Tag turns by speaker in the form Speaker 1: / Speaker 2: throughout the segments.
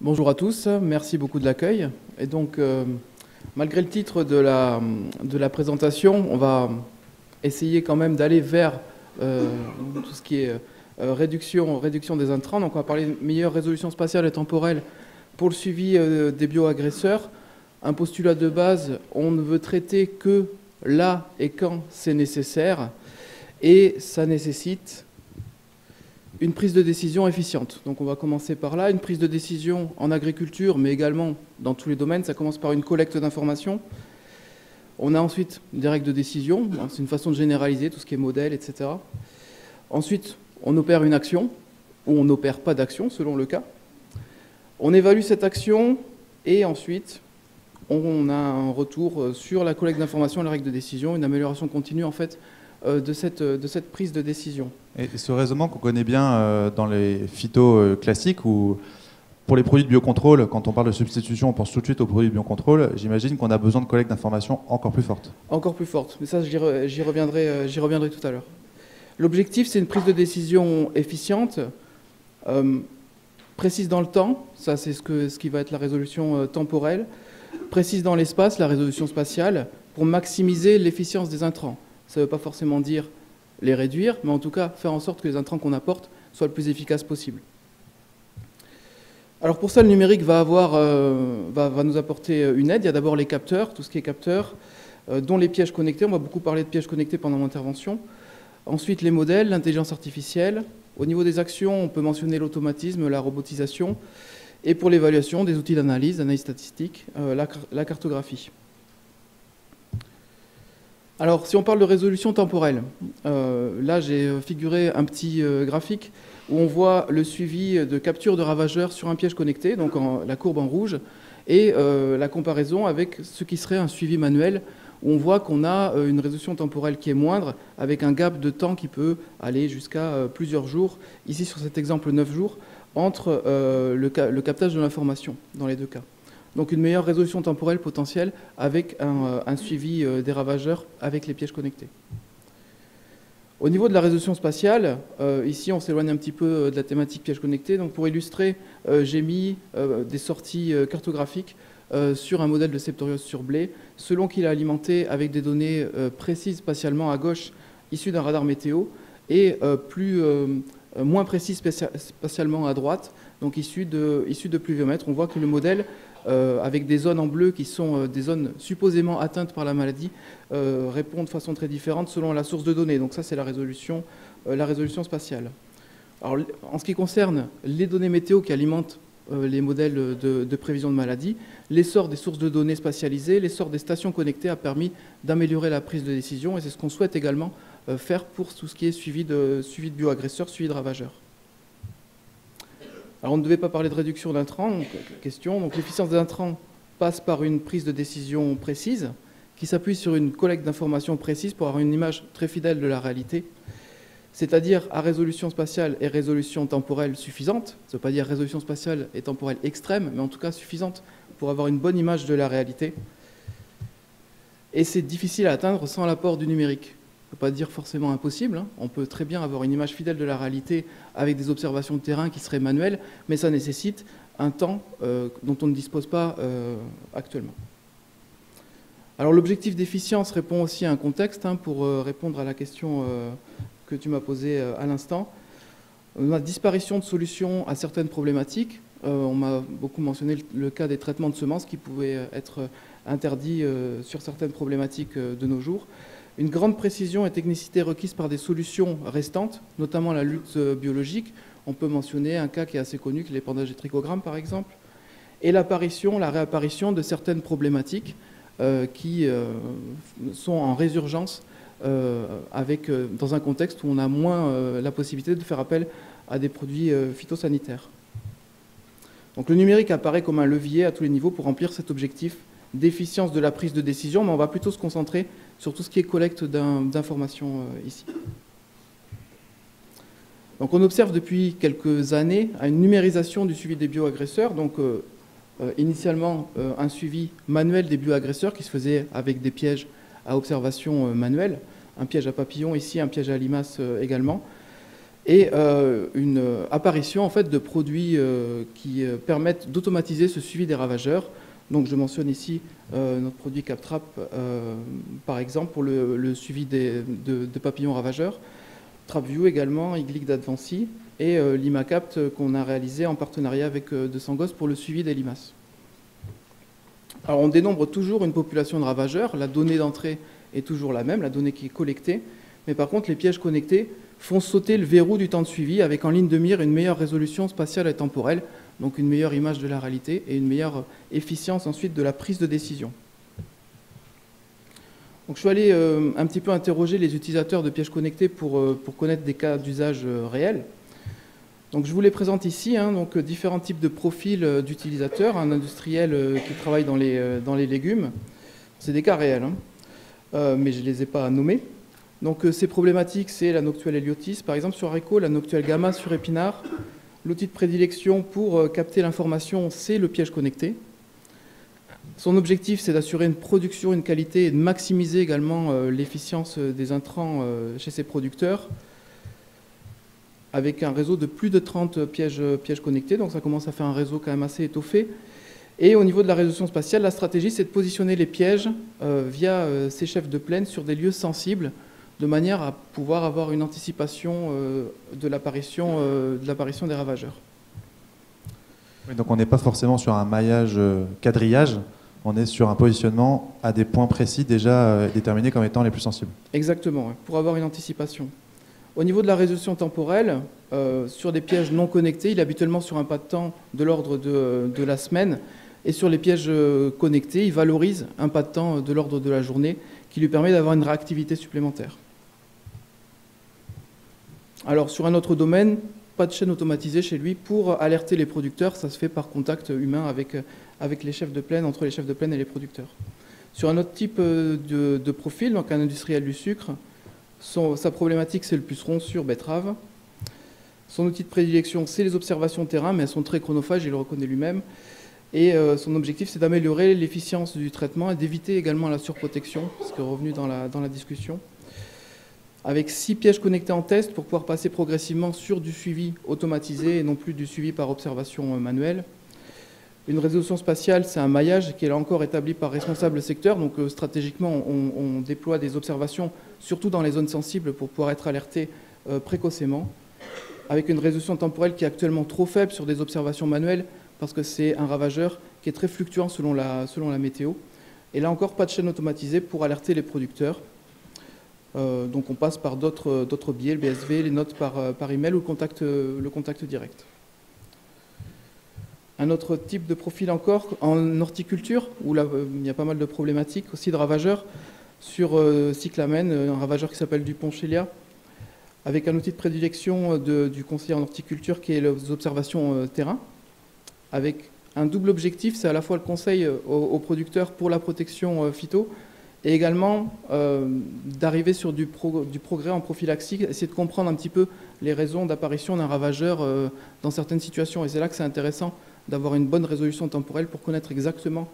Speaker 1: Bonjour à tous, merci beaucoup de l'accueil. Et donc, malgré le titre de la présentation, on va essayer quand même d'aller vers tout ce qui est réduction des intrants. Donc, on va parler de meilleure résolution spatiale et temporelle pour le suivi des bioagresseurs. Un postulat de base, on ne veut traiter que là et quand c'est nécessaire, et ça nécessite une prise de décision efficiente. Donc on va commencer par là. Une prise de décision en agriculture, mais également dans tous les domaines. Ça commence par une collecte d'informations. On a ensuite des règles de décision. C'est une façon de généraliser tout ce qui est modèle, etc. Ensuite, on opère une action, ou on n'opère pas d'action, selon le cas. On évalue cette action, et ensuite, on a un retour sur la collecte d'informations, les règles de décision, une amélioration continue, en fait, de cette prise de décision.
Speaker 2: Et ce raisonnement qu'on connaît bien dans les phytos classiques, où pour les produits de biocontrôle, quand on parle de substitution, on pense tout de suite aux produits de biocontrôle, j'imagine qu'on a besoin de collecte d'informations encore plus forte.
Speaker 1: Encore plus forte, mais ça j'y reviendrai tout à l'heure. L'objectif, c'est une prise de décision efficiente, précise dans le temps, ça c'est ce qui va être la résolution temporelle, précise dans l'espace, la résolution spatiale, pour maximiser l'efficience des intrants. Ça ne veut pas forcément dire les réduire, mais en tout cas faire en sorte que les intrants qu'on apporte soient le plus efficaces possible. Alors pour ça, le numérique va nous apporter une aide. Il y a d'abord les capteurs, tout ce qui est capteurs, dont les pièges connectés. On va beaucoup parler de pièges connectés pendant mon intervention. Ensuite, les modèles, l'intelligence artificielle. Au niveau des actions, on peut mentionner l'automatisme, la robotisation. Et pour l'évaluation, des outils d'analyse statistique, la cartographie. Alors, si on parle de résolution temporelle, là j'ai figuré un petit graphique où on voit le suivi de capture de ravageurs sur un piège connecté, donc la courbe en rouge, et la comparaison avec ce qui serait un suivi manuel, où on voit qu'on a une résolution temporelle qui est moindre, avec un gap de temps qui peut aller jusqu'à plusieurs jours, ici sur cet exemple 9 jours, entre le captage de l'information dans les deux cas. Donc une meilleure résolution temporelle potentielle avec un suivi des ravageurs avec les pièges connectés. Au niveau de la résolution spatiale, ici on s'éloigne un petit peu de la thématique pièges connectés. Donc pour illustrer, j'ai mis des sorties cartographiques sur un modèle de Septorius sur blé, selon qu'il est alimenté avec des données précises spatialement à gauche, issues d'un radar météo, et moins précises spatialement à droite, donc issues de pluviomètres. On voit que le modèle avec des zones en bleu qui sont des zones supposément atteintes par la maladie, répond de façon très différente selon la source de données. Donc ça, c'est la résolution spatiale. Alors, en ce qui concerne les données météo qui alimentent les modèles de prévision de maladie, l'essor des sources de données spatialisées, l'essor des stations connectées a permis d'améliorer la prise de décision, et c'est ce qu'on souhaite également faire pour tout ce qui est suivi de bioagresseurs, suivi de ravageurs. Alors on ne devait pas parler de réduction d'intrants, question. Donc l'efficience des intrants passe par une prise de décision précise qui s'appuie sur une collecte d'informations précise pour avoir une image très fidèle de la réalité, c'est-à-dire à résolution spatiale et résolution temporelle suffisante. Ça ne veut pas dire résolution spatiale et temporelle extrême, mais en tout cas suffisante pour avoir une bonne image de la réalité. Et c'est difficile à atteindre sans l'apport du numérique. On ne peut pas dire forcément impossible, hein. On peut très bien avoir une image fidèle de la réalité avec des observations de terrain qui seraient manuelles, mais ça nécessite un temps dont on ne dispose pas actuellement. Alors l'objectif d'efficience répond aussi à un contexte, hein, pour répondre à la question que tu m'as posée à l'instant. On a disparition de solutions à certaines problématiques. On m'a beaucoup mentionné le cas des traitements de semences qui pouvaient être interdits sur certaines problématiques de nos jours. Une grande précision et technicité requises par des solutions restantes, notamment la lutte biologique. On peut mentionner un cas qui est assez connu, qui est l'épandage des trichogrammes par exemple, et la réapparition de certaines problématiques qui sont en résurgence dans un contexte où on a moins la possibilité de faire appel à des produits phytosanitaires. Donc le numérique apparaît comme un levier à tous les niveaux pour remplir cet objectif d'efficience de la prise de décision, mais on va plutôt se concentrer sur tout ce qui est collecte d'informations ici. Donc on observe depuis quelques années une numérisation du suivi des bioagresseurs, donc initialement un suivi manuel des bioagresseurs qui se faisait avec des pièges à observation manuelle, un piège à papillons ici, un piège à limaces également. et une apparition en fait, de produits qui permettent d'automatiser ce suivi des ravageurs. Donc je mentionne ici notre produit CapTrap, par exemple, pour le suivi de papillons ravageurs. TrapView également, Iglic d'Advancy, et l'IMACapt qu'on a réalisé en partenariat avec De Sangos pour le suivi des limaces. Alors on dénombre toujours une population de ravageurs, la donnée d'entrée est toujours la même, la donnée qui est collectée, mais par contre les pièges connectés font sauter le verrou du temps de suivi avec en ligne de mire une meilleure résolution spatiale et temporelle, donc une meilleure image de la réalité et une meilleure efficience ensuite de la prise de décision. Donc je suis allé un petit peu interroger les utilisateurs de pièges connectés pour connaître des cas d'usage réels. Donc je vous les présente ici, donc différents types de profils d'utilisateurs, un industriel qui travaille dans les légumes, c'est des cas réels, mais je ne les ai pas nommés. Donc ces problématiques, c'est la Noctuelle Heliotis, par exemple sur haricots, la Noctuelle Gamma sur épinards. L'outil de prédilection pour capter l'information, c'est le piège connecté. Son objectif, c'est d'assurer une production, une qualité et de maximiser également l'efficience des intrants chez ses producteurs, avec un réseau de plus de 30 pièges connectés, donc ça commence à faire un réseau quand même assez étoffé. Et au niveau de la résolution spatiale, la stratégie, c'est de positionner les pièges via ces chefs de plaine sur des lieux sensibles, de manière à pouvoir avoir une anticipation de l'apparition des ravageurs.
Speaker 2: Oui, donc on n'est pas forcément sur un maillage quadrillage, on est sur un positionnement à des points précis déjà déterminés comme étant les plus sensibles.
Speaker 1: Exactement, pour avoir une anticipation. Au niveau de la résolution temporelle, sur des pièges non connectés, il est habituellement sur un pas de temps de l'ordre de la semaine, et sur les pièges connectés, il valorise un pas de temps de l'ordre de la journée, qui lui permet d'avoir une réactivité supplémentaire. Alors sur un autre domaine, pas de chaîne automatisée chez lui pour alerter les producteurs, ça se fait par contact humain avec les chefs de plaine, entre les chefs de plaine et les producteurs. Sur un autre type de profil, donc un industriel du sucre, sa problématique c'est le puceron sur betterave. Son outil de prédilection c'est les observations terrain, mais elles sont très chronophages, il le reconnaît lui-même. Et son objectif c'est d'améliorer l'efficience du traitement et d'éviter également la surprotection, ce qui est revenu dans la discussion. Avec 6 pièges connectés en test pour pouvoir passer progressivement sur du suivi automatisé et non plus du suivi par observation manuelle. Une résolution spatiale, c'est un maillage qui est là encore établi par responsable secteur. Donc stratégiquement, on déploie des observations, surtout dans les zones sensibles, pour pouvoir être alerté précocement. Avec une résolution temporelle qui est actuellement trop faible sur des observations manuelles, parce que c'est un ravageur qui est très fluctuant selon la météo. Et là encore, pas de chaîne automatisée pour alerter les producteurs. Donc on passe par d'autres biais, le BSV, les notes par email ou le contact direct. Un autre type de profil encore, en horticulture, où là, il y a pas mal de problématiques, aussi de ravageurs, sur cyclamen, un ravageur qui s'appelle Dupont-Chélia, avec un outil de prédilection du conseiller en horticulture qui est les observations terrain, avec un double objectif, c'est à la fois le conseil aux producteurs pour la protection phyto, et également d'arriver sur du progrès en prophylaxie, essayer de comprendre un petit peu les raisons d'apparition d'un ravageur dans certaines situations. Et c'est là que c'est intéressant d'avoir une bonne résolution temporelle pour connaître exactement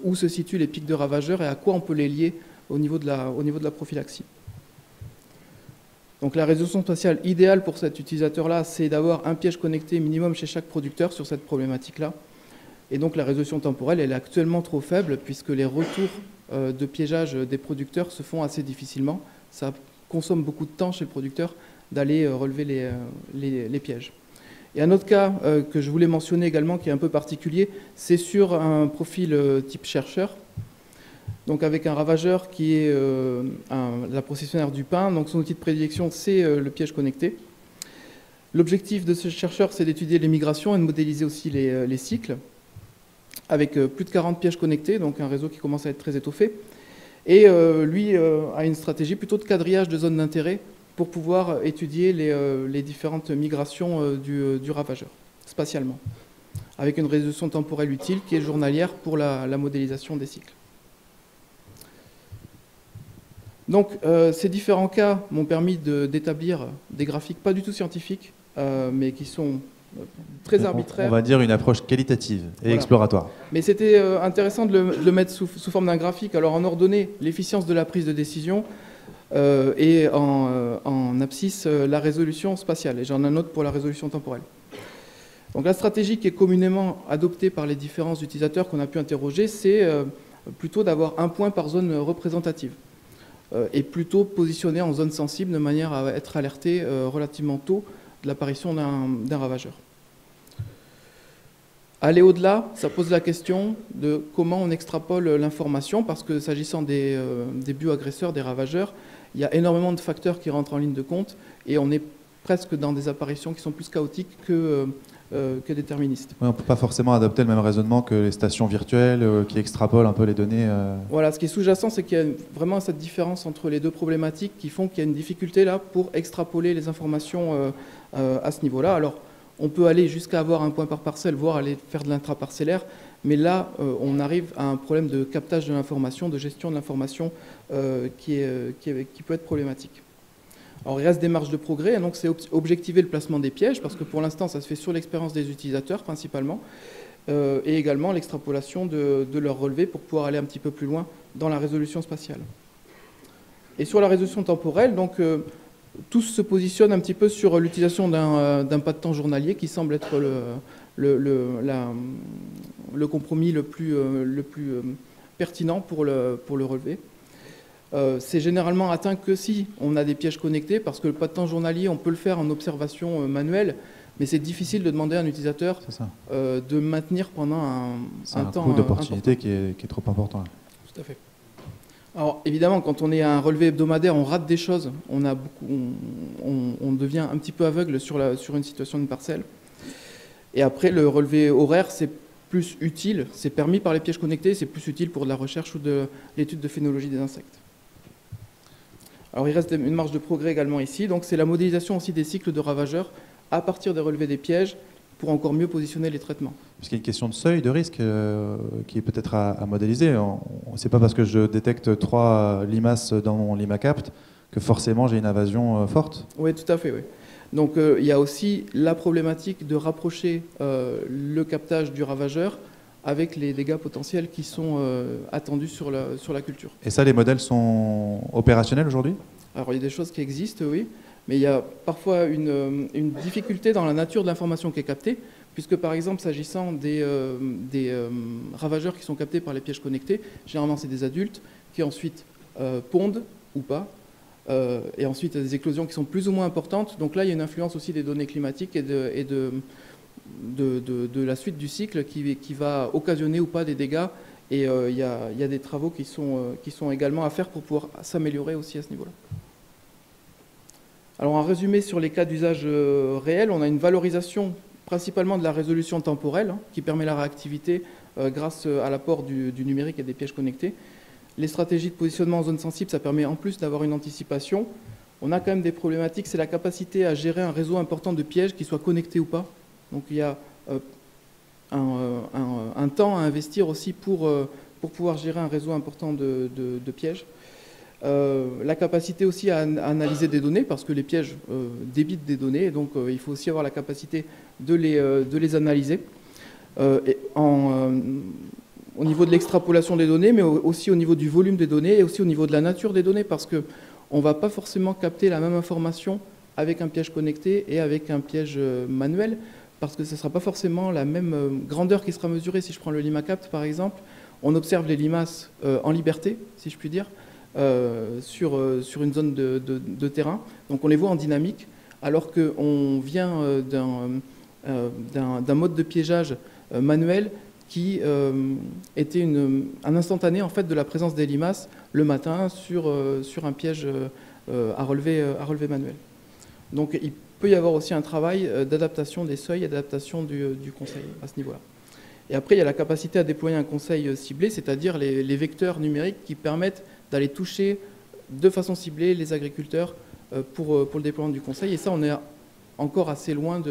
Speaker 1: où se situent les pics de ravageurs et à quoi on peut les lier au niveau de la prophylaxie. Donc la résolution spatiale idéale pour cet utilisateur-là, c'est d'avoir un piège connecté minimum chez chaque producteur sur cette problématique-là. Et donc la résolution temporelle, elle est actuellement trop faible puisque les retours de piégeage des producteurs se font assez difficilement. Ça consomme beaucoup de temps chez le producteur d'aller relever les pièges. Et un autre cas que je voulais mentionner également, qui est un peu particulier, c'est sur un profil type chercheur, donc avec un ravageur qui est la processionnaire du pain. Donc son outil de prédilection, c'est le piège connecté. L'objectif de ce chercheur, c'est d'étudier les migrations et de modéliser aussi les cycles, avec plus de 40 pièges connectés, donc un réseau qui commence à être très étoffé. Et lui a une stratégie plutôt de quadrillage de zones d'intérêt pour pouvoir étudier les différentes migrations du ravageur, spatialement, avec une résolution temporelle utile qui est journalière pour la modélisation des cycles. Donc ces différents cas m'ont permis d'établir des graphiques pas du tout scientifiques, mais qui sont très arbitraire.
Speaker 2: On va dire une approche qualitative et exploratoire.
Speaker 1: Mais c'était intéressant de le mettre sous forme d'un graphique. Alors en ordonnée, l'efficience de la prise de décision, et en abscisse la résolution spatiale. Et j'en ai un autre pour la résolution temporelle. Donc la stratégie qui est communément adoptée par les différents utilisateurs qu'on a pu interroger, c'est plutôt d'avoir un point par zone représentative et plutôt positionné en zone sensible de manière à être alerté relativement tôt de l'apparition d'un ravageur. Aller au-delà, ça pose la question de comment on extrapole l'information, parce que s'agissant des bioagresseurs, des ravageurs, il y a énormément de facteurs qui rentrent en ligne de compte et on est presque dans des apparitions qui sont plus chaotiques que déterministes.
Speaker 2: Oui, on ne peut pas forcément adopter le même raisonnement que les stations virtuelles qui extrapolent un peu les données.
Speaker 1: Voilà, ce qui est sous-jacent, c'est qu'il y a vraiment cette différence entre les deux problématiques qui font qu'il y a une difficulté là pour extrapoler les informations à ce niveau-là. Alors, on peut aller jusqu'à avoir un point par parcelle, voire aller faire de l'intraparcellaire, mais là, on arrive à un problème de captage de l'information, de gestion de l'information qui peut être problématique. Alors, il reste des marges de progrès, donc c'est objectiver le placement des pièges, parce que pour l'instant, ça se fait sur l'expérience des utilisateurs principalement, et également l'extrapolation de leurs relevés pour pouvoir aller un petit peu plus loin dans la résolution spatiale. Et sur la résolution temporelle, donc, tous se positionnent un petit peu sur l'utilisation d'un pas de temps journalier qui semble être le compromis le plus pertinent pour le relever. C'est généralement atteint que si on a des pièges connectés, parce que le pas de temps journalier, on peut le faire en observation manuelle, mais c'est difficile de demander à un utilisateur de maintenir pendant un temps.
Speaker 2: C'est un coût d'opportunité qui est trop important.
Speaker 1: Tout à fait. Alors évidemment, quand on est à un relevé hebdomadaire, on rate des choses, on devient un petit peu aveugle sur une situation d'une parcelle. Et après, le relevé horaire, c'est plus utile, c'est permis par les pièges connectés, c'est plus utile pour de la recherche ou de l'étude de phénologie des insectes. Alors il reste une marge de progrès également ici, donc c'est la modélisation aussi des cycles de ravageurs à partir des relevés des pièges pour encore mieux positionner les traitements. Parce
Speaker 2: qu'il y a une question de seuil de risque qui est peut-être à modéliser. C'est pas parce que je détecte 3 limaces dans mon limacapt que forcément j'ai une invasion forte.
Speaker 1: Oui, tout à fait. Oui. Donc il y a aussi la problématique de rapprocher le captage du ravageur avec les dégâts potentiels qui sont attendus sur la culture.
Speaker 2: Et ça, les modèles sont opérationnels aujourd'hui ?
Speaker 1: Alors il y a des choses qui existent, oui. Mais il y a parfois une difficulté dans la nature de l'information qui est captée, puisque par exemple, s'agissant des ravageurs qui sont captés par les pièges connectés, généralement c'est des adultes qui ensuite pondent ou pas, et ensuite il y a des éclosions qui sont plus ou moins importantes. Donc là, il y a une influence aussi des données climatiques et de la suite du cycle qui va occasionner ou pas des dégâts. Et il y a des travaux qui sont également à faire pour pouvoir s'améliorer aussi à ce niveau-là. Alors en résumé, sur les cas d'usage réel, on a une valorisation principalement de la résolution temporelle qui permet la réactivité grâce à l'apport du numérique et des pièges connectés. Les stratégies de positionnement en zone sensible, ça permet en plus d'avoir une anticipation. On a quand même des problématiques, c'est la capacité à gérer un réseau important de pièges, qu'ils soient connectés ou pas. Donc il y a un temps à investir aussi pour pouvoir gérer un réseau important de pièges. La capacité aussi à analyser des données, parce que les pièges débitent des données, donc il faut aussi avoir la capacité de les analyser au niveau de l'extrapolation des données, mais aussi au niveau du volume des données et aussi au niveau de la nature des données, parce qu'on ne va pas forcément capter la même information avec un piège connecté et avec un piège manuel, parce que ce ne sera pas forcément la même grandeur qui sera mesurée. Si je prends le limacapt par exemple, on observe les limaces en liberté, si je puis dire, sur une zone de terrain. Donc on les voit en dynamique, alors qu'on vient d'un mode de piégeage manuel qui était un instantané en fait, de la présence des limaces le matin sur un piège à relever manuel. Donc il peut y avoir aussi un travail d'adaptation des seuils et d'adaptation du conseil à ce niveau-là. Et après, il y a la capacité à déployer un conseil ciblé, c'est-à-dire les vecteurs numériques qui permettent d'aller toucher de façon ciblée les agriculteurs pour le déploiement du conseil. Et ça, on est encore assez loin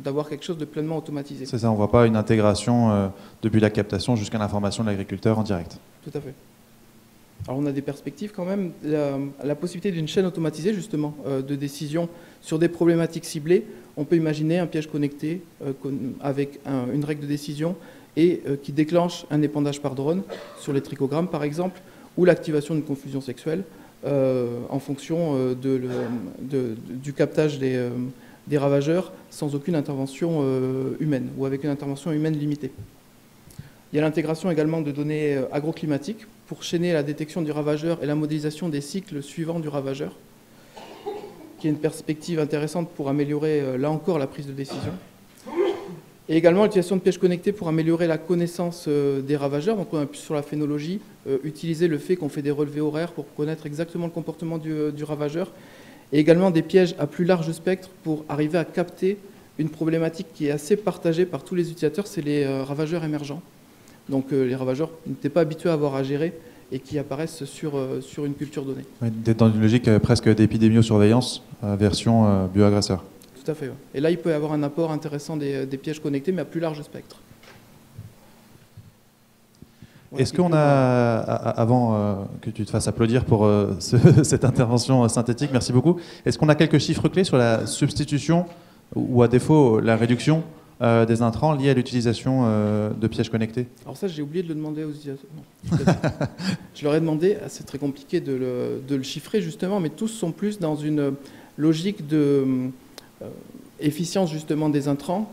Speaker 1: d'avoir quelque chose de pleinement automatisé.
Speaker 2: C'est ça, on ne voit pas une intégration depuis la captation jusqu'à l'information de l'agriculteur en direct.
Speaker 1: Tout à fait. Alors on a des perspectives quand même, la possibilité d'une chaîne automatisée justement de décision sur des problématiques ciblées. On peut imaginer un piège connecté avec une règle de décision et qui déclenche un épandage par drone sur les trichogrammes par exemple, ou l'activation d'une confusion sexuelle en fonction du captage des ravageurs sans aucune intervention humaine ou avec une intervention humaine limitée. Il y a l'intégration également de données agroclimatiques pour chaîner la détection du ravageur et la modélisation des cycles suivants du ravageur, qui est une perspective intéressante pour améliorer, là encore, la prise de décision. Et également l'utilisation de pièges connectés pour améliorer la connaissance des ravageurs. Donc on appuie sur la phénologie, utiliser le fait qu'on fait des relevés horaires pour connaître exactement le comportement du ravageur. Et également des pièges à plus large spectre pour arriver à capter une problématique qui est assez partagée par tous les utilisateurs, c'est les ravageurs émergents. Donc les ravageurs qui n'étaient pas habitués à avoir à gérer et qui apparaissent sur une culture donnée.
Speaker 2: D'être dans une logique presque d'épidémio-surveillance, version bioagresseur.
Speaker 1: Tout à fait. Ouais. Et là, il peut y avoir un apport intéressant des pièges connectés, mais à plus large spectre. Voilà,
Speaker 2: est-ce qu'on a, avant que tu te fasses applaudir pour cette intervention synthétique, merci beaucoup, est-ce qu'on a quelques chiffres clés sur la substitution ou à défaut la réduction des intrants liés à l'utilisation de pièges connectés? Alors
Speaker 1: ça, j'ai oublié de le demander aux utilisateurs. Je leur ai demandé, c'est très compliqué de le chiffrer justement, mais tous sont plus dans une logique de efficience justement des intrants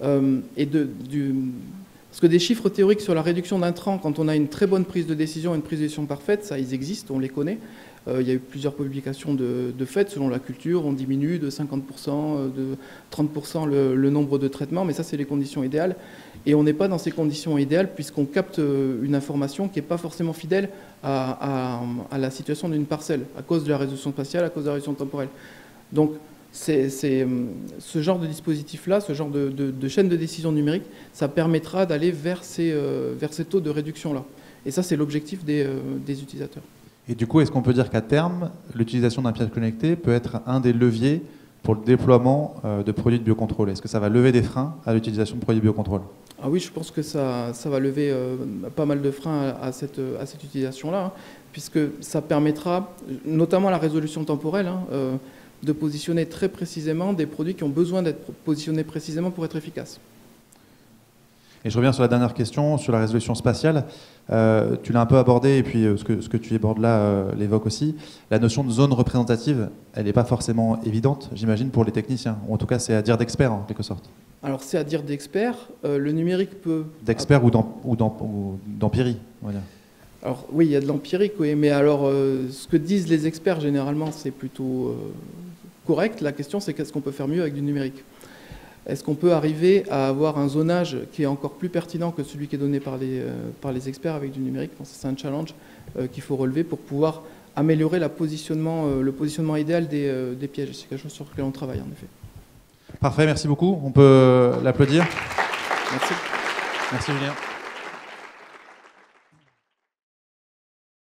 Speaker 1: et parce que des chiffres théoriques sur la réduction d'intrants, quand on a une très bonne prise de décision, une prise de décision parfaite, ça, ils existent, on les connaît. Il y a eu plusieurs publications de fait, selon la culture, on diminue de 50%, de 30% le nombre de traitements, mais ça, c'est les conditions idéales. Et on n'est pas dans ces conditions idéales puisqu'on capte une information qui n'est pas forcément fidèle à la situation d'une parcelle, à cause de la résolution spatiale, à cause de la résolution temporelle. Donc, c'est ce genre de dispositif-là, ce genre de chaîne de décision numérique, ça permettra d'aller vers ces taux de réduction-là. Et ça, c'est l'objectif des utilisateurs.
Speaker 2: Et du coup, est-ce qu'on peut dire qu'à terme, l'utilisation d'un piège connecté peut être un des leviers pour le déploiement de produits de biocontrôle? Est-ce que ça va lever des freins à l'utilisation de produits de biocontrôle?
Speaker 1: Ah oui, je pense que ça va lever pas mal de freins à cette utilisation-là, hein, puisque ça permettra, notamment la résolution temporelle, de positionner très précisément des produits qui ont besoin d'être positionnés précisément pour être efficaces.
Speaker 2: Et je reviens sur la dernière question, sur la résolution spatiale. Tu l'as un peu abordé, et puis ce que tu abordes là l'évoque aussi. La notion de zone représentative, elle n'est pas forcément évidente, j'imagine, pour les techniciens. Ou en tout cas, c'est à dire d'experts, en quelque sorte.
Speaker 1: Alors, c'est à dire d'experts. Le numérique peut...
Speaker 2: D'experts ou d'empirie, on va dire.
Speaker 1: Alors, oui, il y a de l'empirique, oui, mais alors, ce que disent les experts, généralement, c'est plutôt correct. La question, c'est qu'est-ce qu'on peut faire mieux avec du numérique? Est-ce qu'on peut arriver à avoir un zonage qui est encore plus pertinent que celui qui est donné par les experts avec du numérique? C'est un challenge qu'il faut relever pour pouvoir améliorer le positionnement idéal des pièges. C'est quelque chose sur lequel on travaille, en effet.
Speaker 2: Parfait, merci beaucoup. On peut l'applaudir.
Speaker 1: Merci.
Speaker 2: Merci Julien.